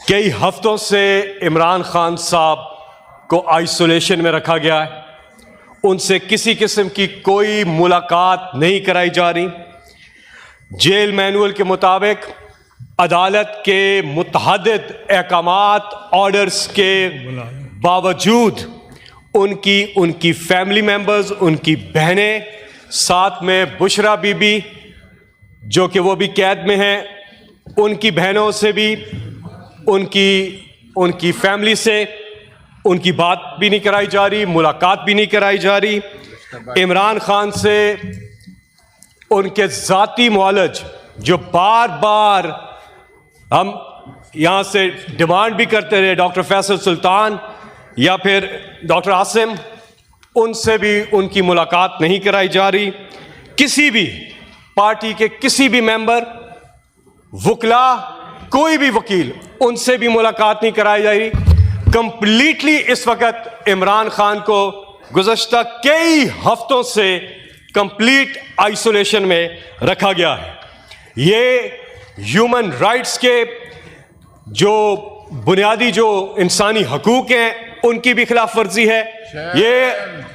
कई हफ्तों से इमरान खान साहब को आइसोलेशन में रखा गया है। उनसे किसी किस्म की कोई मुलाकात नहीं कराई जा रही। जेल मैनुअल के मुताबिक अदालत के मुतअद्दिद अहकामात ऑर्डर्स के बावजूद उनकी फैमिली मेंबर्स, उनकी बहनें, साथ में बुशरा बीबी जो कि वो भी कैद में हैं, उनकी बहनों से भी, उनकी फैमिली से उनकी बात भी नहीं कराई जा रही, मुलाकात भी नहीं कराई जा रही। इमरान खान से उनके ज़ाती मुआलज जो बार बार हम यहाँ से डिमांड भी करते रहे, डॉक्टर फैसल सुल्तान या फिर डॉक्टर आसिम, उनसे भी उनकी मुलाकात नहीं कराई जा रही। किसी भी पार्टी के किसी भी मेंबर, वकला, कोई भी वकील, उनसे भी मुलाकात नहीं कराई जा रही। कंप्लीटली इस वक्त इमरान खान को गुज़श्ता कई हफ्तों से कंप्लीट आइसोलेशन में रखा गया है। ये ह्यूमन राइट्स के जो बुनियादी जो इंसानी हकूक़ हैं उनकी भी खिलाफ वर्जी है, ये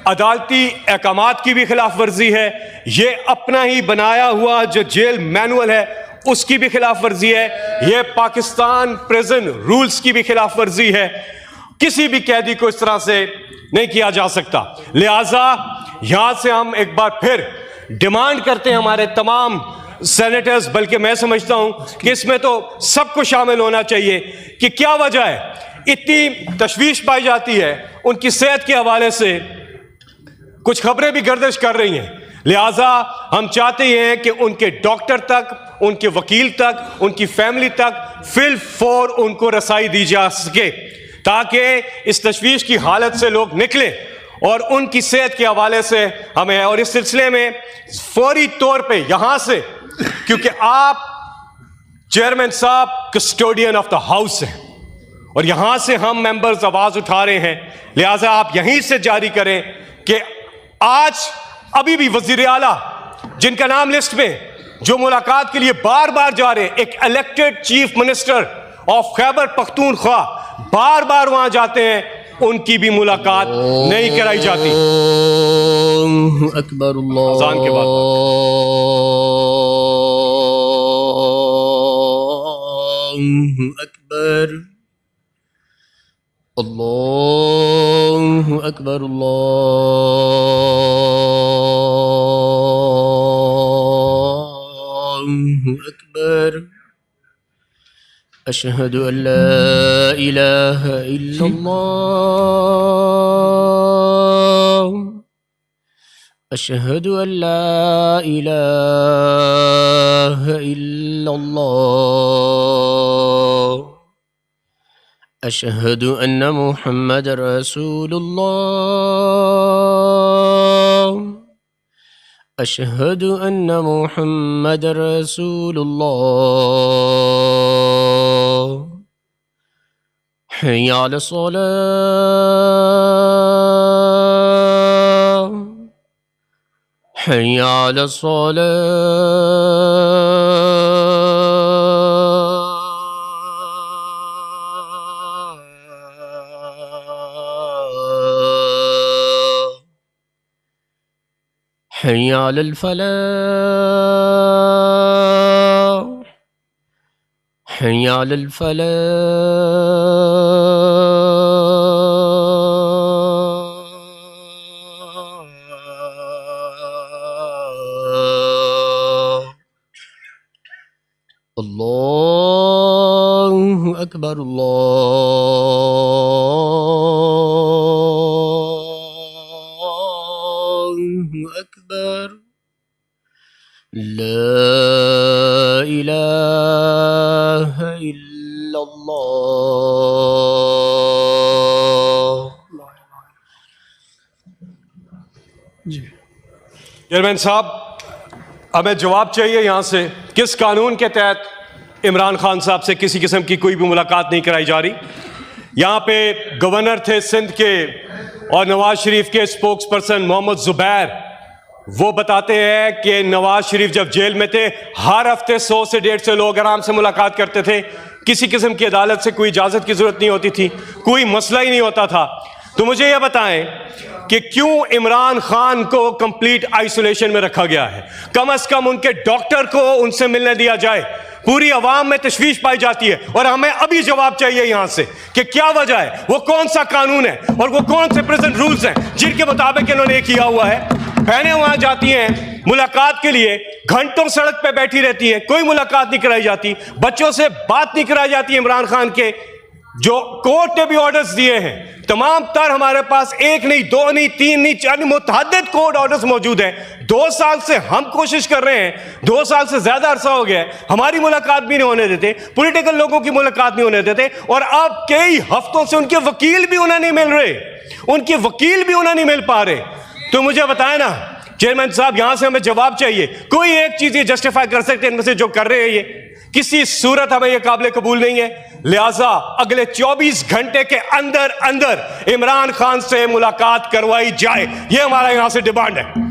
अदालती अहकामात की भी खिलाफ वर्जी है, ये अपना ही बनाया हुआ जो जेल मैनुअल है उसकी भी खिलाफ वर्जी है, ये पाकिस्तान प्रिजन रूल्स की भी खिलाफ वर्जी है। किसी भी कैदी को इस तरह से नहीं किया जा सकता। लिहाजा यहां से हम एक बार फिर डिमांड करते हैं हमारे तमाम सेनेटर्स, बल्कि मैं समझता हूं कि इसमें तो सबको शामिल होना चाहिए कि क्या वजह है इतनी तशवीश पाई जाती है। उनकी सेहत के हवाले से कुछ खबरें भी गर्दिश कर रही हैं। लिहाजा हम चाहते हैं कि उनके डॉक्टर तक, उनके वकील तक, उनकी फैमिली तक फिल फौर उनको रसाई दी जा सके, ताकि इस तशवीश की हालत से लोग निकले और उनकी सेहत के हवाले से हमें, और इस सिलसिले में फौरी तौर पे यहां से, क्योंकि आप चेयरमैन साहब कस्टोडियन ऑफ द हाउस हैं और यहां से हम मेंबर्स आवाज उठा रहे हैं, लिहाजा आप यहीं से जारी करें कि आज अभी भी वजीर आला जिनका नाम लिस्ट में जो मुलाकात के लिए बार बार जा रहे हैं, एक elected chief minister of Khyber Pakhtunkhwa बार बार वहां जाते हैं, उनकी भी मुलाकात नहीं कराई जाती। अकबर अज़ान के बाद अकबर अल्लाहु अकबर अल्लाहु अकबर अशहदु अल्ला इलाहा इल्लल्लाह अशहदु अल्ला इलाहा इल्लल्लाह अशहदु अन्न मुहम्मद रसूलुल्लाह अशहदु अन्न मुहम्मद रसूलुल्लाह हय्या अला सलाह हय्या अला हय्या अलल फलाह हय्या अलल फलाह अल्लाहु अकबर अल्लाहु अकबर ला इलाहा इल्लल्लाह। चेयरमैन साहब, हमें जवाब चाहिए यहाँ से, किस कानून के तहत इमरान खान साहब से किसी किस्म की कोई भी मुलाकात नहीं कराई जा रही। यहाँ पे गवर्नर थे सिंध के और नवाज शरीफ के स्पोक्स पर्सन मोहम्मद जुबैर, वो बताते हैं कि नवाज शरीफ जब जेल में थे हर हफ्ते 100 से 150 लोग आराम से मुलाकात करते थे। किसी किस्म की अदालत से कोई इजाजत की जरूरत नहीं होती थी, कोई मसला ही नहीं होता था। तो मुझे यह बताएं कि क्यों इमरान खान को कंप्लीट आइसोलेशन में रखा गया है? कम से कम उनके डॉक्टर को उनसे मिलने दिया जाए। पूरी अवाम में तशवीश पाई जाती है और हमें अभी जवाब चाहिए यहां से कि क्या वजह है, वो कौन सा कानून है और वो कौन से प्रेजेंट रूल्स हैं जिनके मुताबिक इन्होंने ये किया हुआ है। बहनें वहां जाती हैं मुलाकात के लिए, घंटों सड़क पे बैठी रहती हैं, कोई मुलाकात नहीं कराई जाती, बच्चों से बात नहीं कराई जाती। इमरान खान के जो कोर्ट ने भी ऑर्डर्स दिए हैं, तमाम तर हमारे पास एक नहीं, दो नहीं, तीन नहीं, चार नहीं, मुतअद्दिद कोर्ट ऑर्डर्स मौजूद हैं। 2 साल से हम कोशिश कर रहे हैं, 2 साल से ज्यादा अरसा हो गया है, हमारी मुलाकात भी नहीं होने देते, पॉलिटिकल लोगों की मुलाकात नहीं होने देते, और अब कई हफ्तों से उनके वकील भी उन्हें नहीं मिल रहे, उनके वकील भी उन्हें नहीं मिल पा रहे। तो मुझे बताएं ना चेयरमैन साहब, यहां से हमें जवाब चाहिए। कोई एक चीज ये जस्टिफाई कर सकते हैं इनमें से जो कर रहे हैं, ये किसी सूरत हमें ये काबिल कबूल नहीं है। लिहाजा अगले 24 घंटे के अंदर अंदर इमरान खान से मुलाकात करवाई जाए, ये हमारा यहां से डिमांड है।